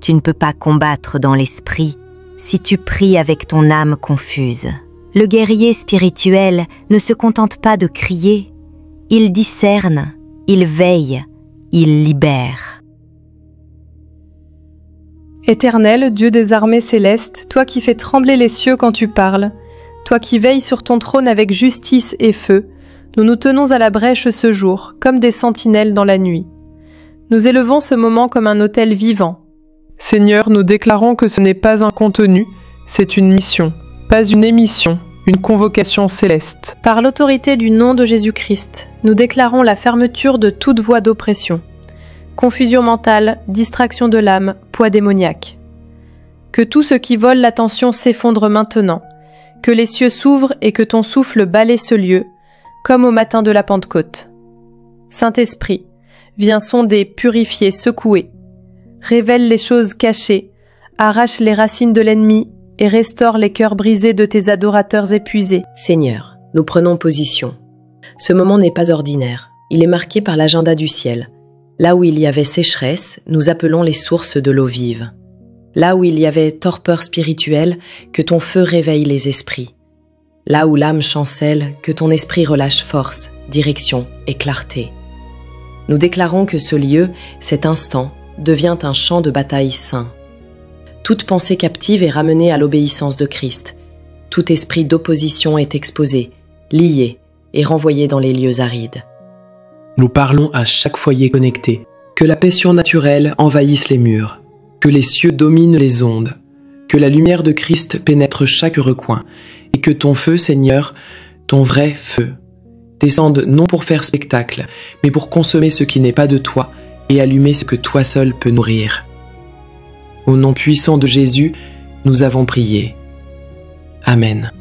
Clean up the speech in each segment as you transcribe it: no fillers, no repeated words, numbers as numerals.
Tu ne peux pas combattre dans l'esprit si tu pries avec ton âme confuse. Le guerrier spirituel ne se contente pas de crier, il discerne, il veille, il libère. Éternel, Dieu des armées célestes, toi qui fais trembler les cieux quand tu parles, toi qui veilles sur ton trône avec justice et feu, nous nous tenons à la brèche ce jour, comme des sentinelles dans la nuit. Nous élevons ce moment comme un autel vivant. Seigneur, nous déclarons que ce n'est pas un contenu, c'est une mission, pas une émission, une convocation céleste. Par l'autorité du nom de Jésus-Christ, nous déclarons la fermeture de toute voie d'oppression. Confusion mentale, distraction de l'âme, poids démoniaque. Que tout ce qui vole l'attention s'effondre maintenant, que les cieux s'ouvrent et que ton souffle balaie ce lieu, comme au matin de la Pentecôte. Saint-Esprit, viens sonder, purifier, secouer. Révèle les choses cachées, arrache les racines de l'ennemi et restaure les cœurs brisés de tes adorateurs épuisés. Seigneur, nous prenons position. Ce moment n'est pas ordinaire, il est marqué par l'agenda du ciel. Là où il y avait sécheresse, nous appelons les sources de l'eau vive. Là où il y avait torpeur spirituelle, que ton feu réveille les esprits. Là où l'âme chancelle, que ton esprit relâche force, direction et clarté. Nous déclarons que ce lieu, cet instant, devient un champ de bataille saint. Toute pensée captive est ramenée à l'obéissance de Christ. Tout esprit d'opposition est exposé, lié et renvoyé dans les lieux arides. Nous parlons à chaque foyer connecté. Que la paix surnaturelle envahisse les murs. Que les cieux dominent les ondes. Que la lumière de Christ pénètre chaque recoin. Et que ton feu, Seigneur, ton vrai feu, descende non pour faire spectacle, mais pour consommer ce qui n'est pas de toi et allumer ce que toi seul peux nourrir. Au nom puissant de Jésus, nous avons prié. Amen.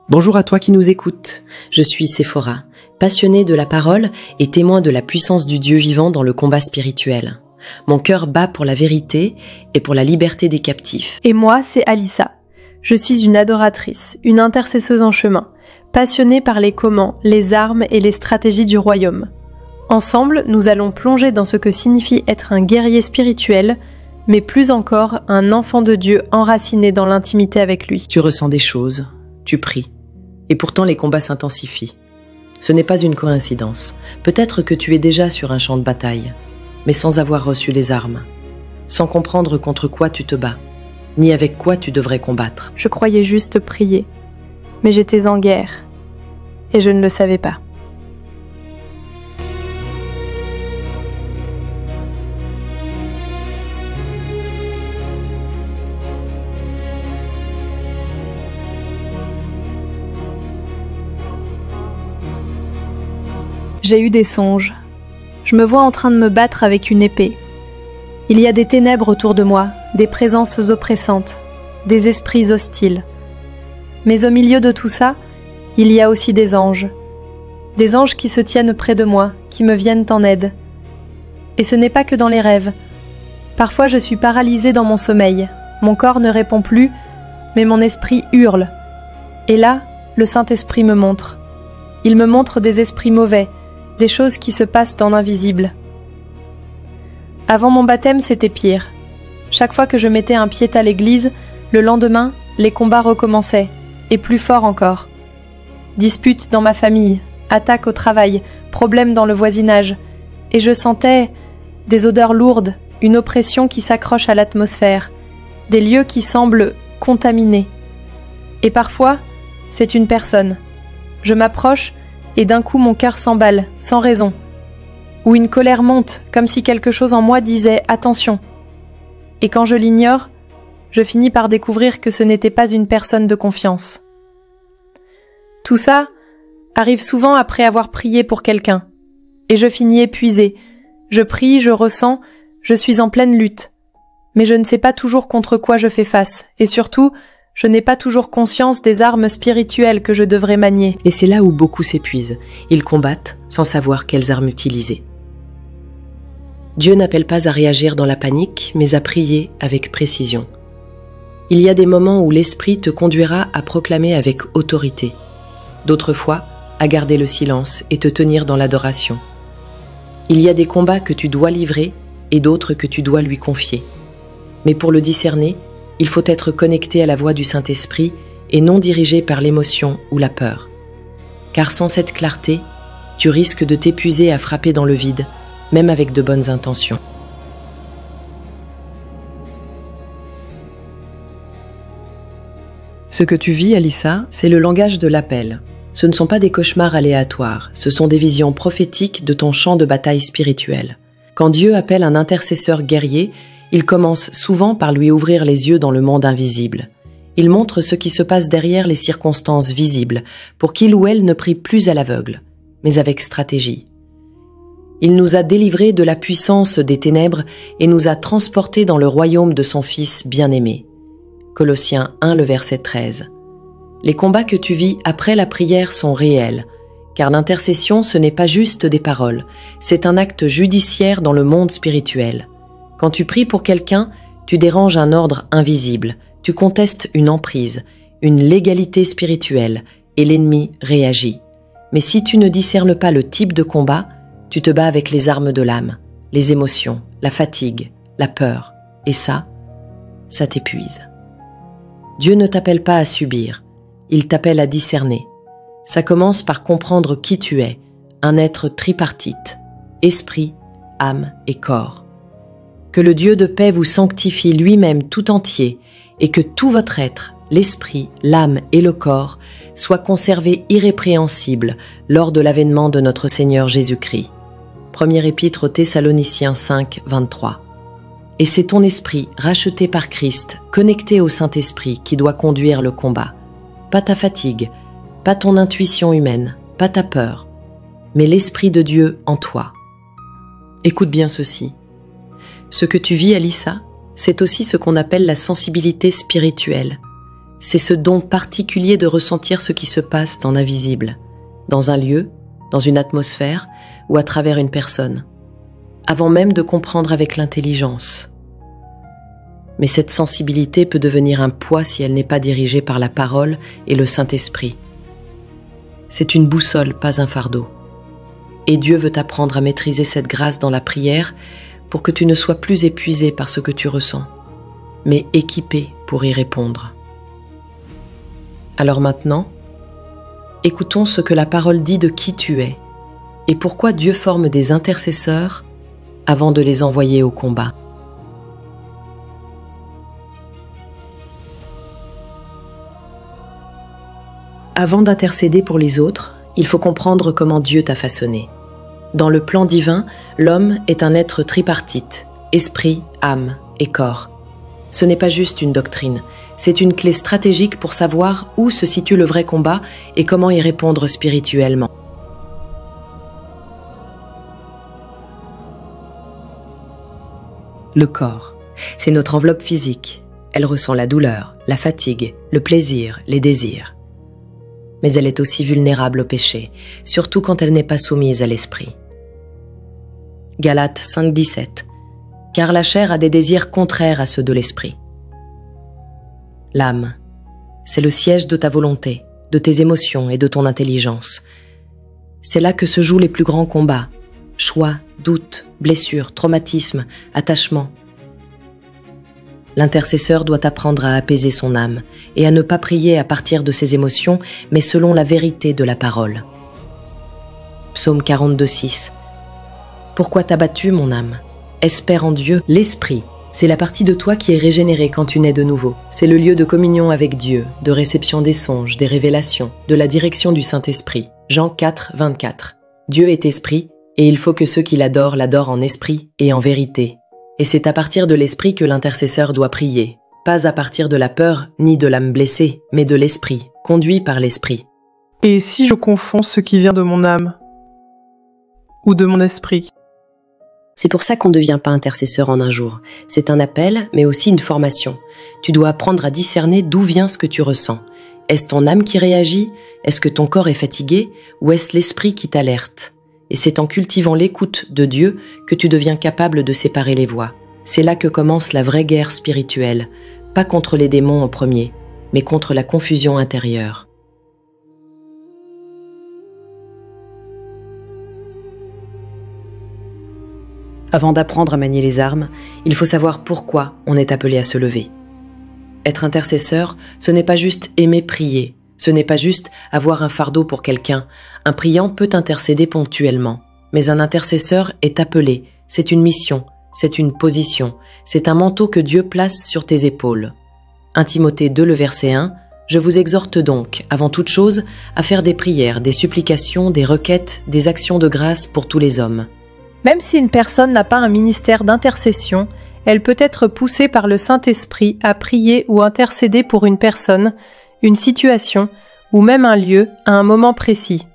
Bonjour à toi qui nous écoutes. Je suis Séphora, passionnée de la parole et témoin de la puissance du Dieu vivant dans le combat spirituel. Mon cœur bat pour la vérité et pour la liberté des captifs. Et moi, c'est Alissa. Je suis une adoratrice, une intercesseuse en chemin, passionnée par les comment, les armes et les stratégies du royaume. Ensemble, nous allons plonger dans ce que signifie être un guerrier spirituel, mais plus encore un enfant de Dieu enraciné dans l'intimité avec lui. Tu ressens des choses, tu pries, et pourtant les combats s'intensifient. Ce n'est pas une coïncidence. Peut-être que tu es déjà sur un champ de bataille, mais sans avoir reçu les armes, sans comprendre contre quoi tu te bats, ni avec quoi tu devrais combattre. Je croyais juste prier, mais j'étais en guerre, et je ne le savais pas. J'ai eu des songes. Je me vois en train de me battre avec une épée. Il y a des ténèbres autour de moi, des présences oppressantes, des esprits hostiles. Mais au milieu de tout ça, il y a aussi des anges. Des anges qui se tiennent près de moi, qui me viennent en aide. Et ce n'est pas que dans les rêves. Parfois je suis paralysée dans mon sommeil. Mon corps ne répond plus, mais mon esprit hurle. Et là, le Saint-Esprit me montre. Il me montre des esprits mauvais, des choses qui se passent dans l'invisible. Avant mon baptême, c'était pire. Chaque fois que je mettais un pied à l'église, le lendemain, les combats recommençaient, et plus fort encore. Disputes dans ma famille, attaques au travail, problèmes dans le voisinage, et je sentais des odeurs lourdes, une oppression qui s'accroche à l'atmosphère, des lieux qui semblent contaminés. Et parfois, c'est une personne. Je m'approche, et d'un coup mon cœur s'emballe, sans raison. Ou une colère monte, comme si quelque chose en moi disait « attention ». Et quand je l'ignore, je finis par découvrir que ce n'était pas une personne de confiance. Tout ça arrive souvent après avoir prié pour quelqu'un. Et je finis épuisée. Je prie, je ressens, je suis en pleine lutte. Mais je ne sais pas toujours contre quoi je fais face. Et surtout, je n'ai pas toujours conscience des armes spirituelles que je devrais manier. Et c'est là où beaucoup s'épuisent. Ils combattent sans savoir quelles armes utiliser. Dieu n'appelle pas à réagir dans la panique, mais à prier avec précision. Il y a des moments où l'Esprit te conduira à proclamer avec autorité. D'autres fois, à garder le silence et te tenir dans l'adoration. Il y a des combats que tu dois livrer et d'autres que tu dois lui confier. Mais pour le discerner, il faut être connecté à la voix du Saint-Esprit et non dirigé par l'émotion ou la peur. Car sans cette clarté, tu risques de t'épuiser à frapper dans le vide, même avec de bonnes intentions. Ce que tu vis, Alissa, c'est le langage de l'appel. Ce ne sont pas des cauchemars aléatoires, ce sont des visions prophétiques de ton champ de bataille spirituel. Quand Dieu appelle un intercesseur guerrier, il commence souvent par lui ouvrir les yeux dans le monde invisible. Il montre ce qui se passe derrière les circonstances visibles, pour qu'il ou elle ne prie plus à l'aveugle, mais avec stratégie. Il nous a délivrés de la puissance des ténèbres et nous a transportés dans le royaume de son Fils bien-aimé. Colossiens 1, le verset 13. Les combats que tu vis après la prière sont réels, car l'intercession, ce n'est pas juste des paroles, c'est un acte judiciaire dans le monde spirituel. Quand tu pries pour quelqu'un, tu déranges un ordre invisible, tu contestes une emprise, une légalité spirituelle, et l'ennemi réagit. Mais si tu ne discernes pas le type de combat, tu te bats avec les armes de l'âme, les émotions, la fatigue, la peur, et ça t'épuise. Dieu ne t'appelle pas à subir, il t'appelle à discerner. Ça commence par comprendre qui tu es, un être tripartite, esprit, âme et corps. Que le Dieu de paix vous sanctifie lui-même tout entier et que tout votre être, l'esprit, l'âme et le corps, soient conservés irrépréhensibles lors de l'avènement de notre Seigneur Jésus-Christ. Première épître aux Thessaloniciens 5, 23. Et c'est ton esprit, racheté par Christ, connecté au Saint-Esprit, qui doit conduire le combat. Pas ta fatigue, pas ton intuition humaine, pas ta peur, mais l'Esprit de Dieu en toi. Écoute bien ceci. Ce que tu vis, Alissa, c'est aussi ce qu'on appelle la sensibilité spirituelle. C'est ce don particulier de ressentir ce qui se passe dans l'invisible, dans un lieu, dans une atmosphère ou à travers une personne, avant même de comprendre avec l'intelligence. Mais cette sensibilité peut devenir un poids si elle n'est pas dirigée par la parole et le Saint-Esprit. C'est une boussole, pas un fardeau. Et Dieu veut t'apprendre à maîtriser cette grâce dans la prière pour que tu ne sois plus épuisé par ce que tu ressens, mais équipé pour y répondre. Alors maintenant, écoutons ce que la parole dit de qui tu es et pourquoi Dieu forme des intercesseurs avant de les envoyer au combat. Avant d'intercéder pour les autres, il faut comprendre comment Dieu t'a façonné. Dans le plan divin, l'homme est un être tripartite, esprit, âme et corps. Ce n'est pas juste une doctrine, c'est une clé stratégique pour savoir où se situe le vrai combat et comment y répondre spirituellement. Le corps, c'est notre enveloppe physique. Elle ressent la douleur, la fatigue, le plaisir, les désirs. Mais elle est aussi vulnérable au péché, surtout quand elle n'est pas soumise à l'esprit. Galates 5,17. Car la chair a des désirs contraires à ceux de l'esprit. L'âme, c'est le siège de ta volonté, de tes émotions et de ton intelligence. C'est là que se jouent les plus grands combats. Choix, doutes, blessures, traumatismes, attachements. L'intercesseur doit apprendre à apaiser son âme et à ne pas prier à partir de ses émotions, mais selon la vérité de la parole. Psaume 42,6. Pourquoi t'as battu, mon âme? Espère en Dieu. L'esprit, c'est la partie de toi qui est régénérée quand tu nais de nouveau. C'est le lieu de communion avec Dieu, de réception des songes, des révélations, de la direction du Saint-Esprit. Jean 4, 24. Dieu est esprit, et il faut que ceux qui l'adorent l'adorent en esprit et en vérité. Et c'est à partir de l'esprit que l'intercesseur doit prier. Pas à partir de la peur ni de l'âme blessée, mais de l'esprit, conduit par l'esprit. Et si je confonds ce qui vient de mon âme ou de mon esprit? C'est pour ça qu'on ne devient pas intercesseur en un jour. C'est un appel, mais aussi une formation. Tu dois apprendre à discerner d'où vient ce que tu ressens. Est-ce ton âme qui réagit? Est-ce que ton corps est fatigué? Ou est-ce l'esprit qui t'alerte? Et c'est en cultivant l'écoute de Dieu que tu deviens capable de séparer les voix. C'est là que commence la vraie guerre spirituelle, pas contre les démons en premier, mais contre la confusion intérieure. Avant d'apprendre à manier les armes, il faut savoir pourquoi on est appelé à se lever. Être intercesseur, ce n'est pas juste aimer prier, ce n'est pas juste avoir un fardeau pour quelqu'un. Un priant peut intercéder ponctuellement, mais un intercesseur est appelé, c'est une mission, c'est une position, c'est un manteau que Dieu place sur tes épaules. 1 Timothée 2, le verset 1, « Je vous exhorte donc, avant toute chose, à faire des prières, des supplications, des requêtes, des actions de grâce pour tous les hommes. » Même si une personne n'a pas un ministère d'intercession, elle peut être poussée par le Saint-Esprit à prier ou intercéder pour une personne, une situation ou même un lieu à un moment précis.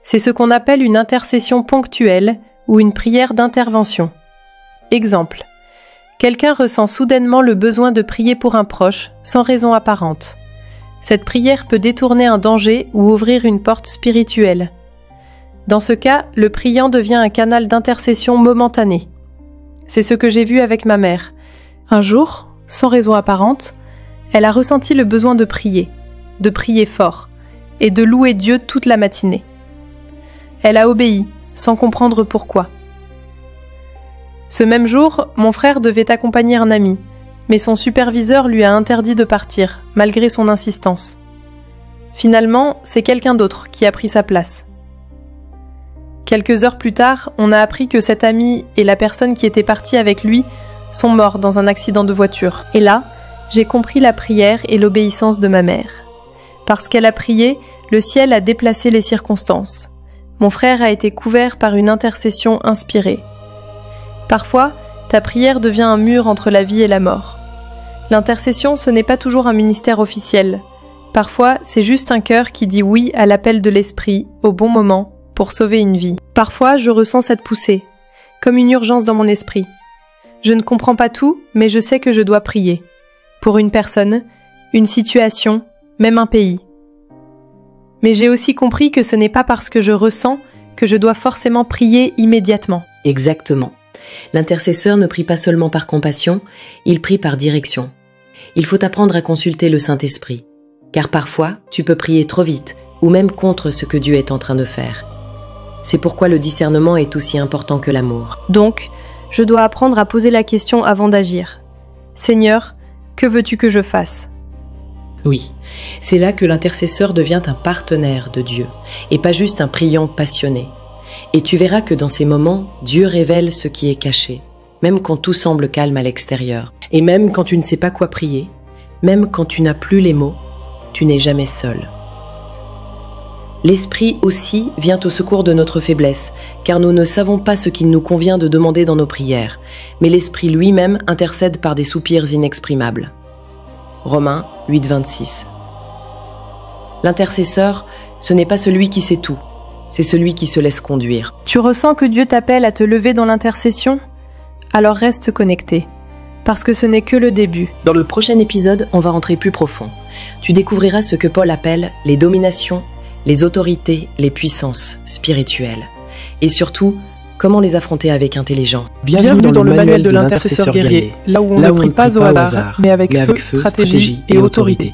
C'est ce qu'on appelle une intercession ponctuelle ou une prière d'intervention. Exemple. Quelqu'un ressent soudainement le besoin de prier pour un proche, sans raison apparente. Cette prière peut détourner un danger ou ouvrir une porte spirituelle. Dans ce cas, le priant devient un canal d'intercession momentané. C'est ce que j'ai vu avec ma mère. Un jour, sans raison apparente, elle a ressenti le besoin de prier fort, et de louer Dieu toute la matinée. Elle a obéi, sans comprendre pourquoi. Ce même jour, mon frère devait accompagner un ami, mais son superviseur lui a interdit de partir, malgré son insistance. Finalement, c'est quelqu'un d'autre qui a pris sa place. Quelques heures plus tard, on a appris que cet ami et la personne qui était partie avec lui sont morts dans un accident de voiture. Et là, j'ai compris la prière et l'obéissance de ma mère. Parce qu'elle a prié, le ciel a déplacé les circonstances. Mon frère a été couvert par une intercession inspirée. Parfois, ta prière devient un mur entre la vie et la mort. L'intercession, ce n'est pas toujours un ministère officiel. Parfois, c'est juste un cœur qui dit oui à l'appel de l'esprit, au bon moment, pour sauver une vie. Parfois, je ressens cette poussée, comme une urgence dans mon esprit. Je ne comprends pas tout, mais je sais que je dois prier. Pour une personne, une situation, même un pays. Mais j'ai aussi compris que ce n'est pas parce que je ressens que je dois forcément prier immédiatement. Exactement. L'intercesseur ne prie pas seulement par compassion, il prie par direction. Il faut apprendre à consulter le Saint-Esprit, car parfois, tu peux prier trop vite, ou même contre ce que Dieu est en train de faire. C'est pourquoi le discernement est aussi important que l'amour. Donc, je dois apprendre à poser la question avant d'agir. Seigneur, que veux-tu que je fasse ? Oui, c'est là que l'intercesseur devient un partenaire de Dieu, et pas juste un priant passionné. Et tu verras que dans ces moments, Dieu révèle ce qui est caché, même quand tout semble calme à l'extérieur. Et même quand tu ne sais pas quoi prier, même quand tu n'as plus les mots, tu n'es jamais seul. L'Esprit aussi vient au secours de notre faiblesse, car nous ne savons pas ce qu'il nous convient de demander dans nos prières, mais l'Esprit lui-même intercède par des soupirs inexprimables. Romains 8, 26. L'intercesseur, ce n'est pas celui qui sait tout, c'est celui qui se laisse conduire. Tu ressens que Dieu t'appelle à te lever dans l'intercession ? Alors reste connecté, parce que ce n'est que le début. Dans le prochain épisode, on va rentrer plus profond. Tu découvriras ce que Paul appelle les dominations, les autorités, les puissances spirituelles. Et surtout, comment les affronter avec intelligence. Bienvenue dans le manuel de l'intercesseur guerrier, là où on ne prie pas au hasard, mais avec feu, stratégie et autorité.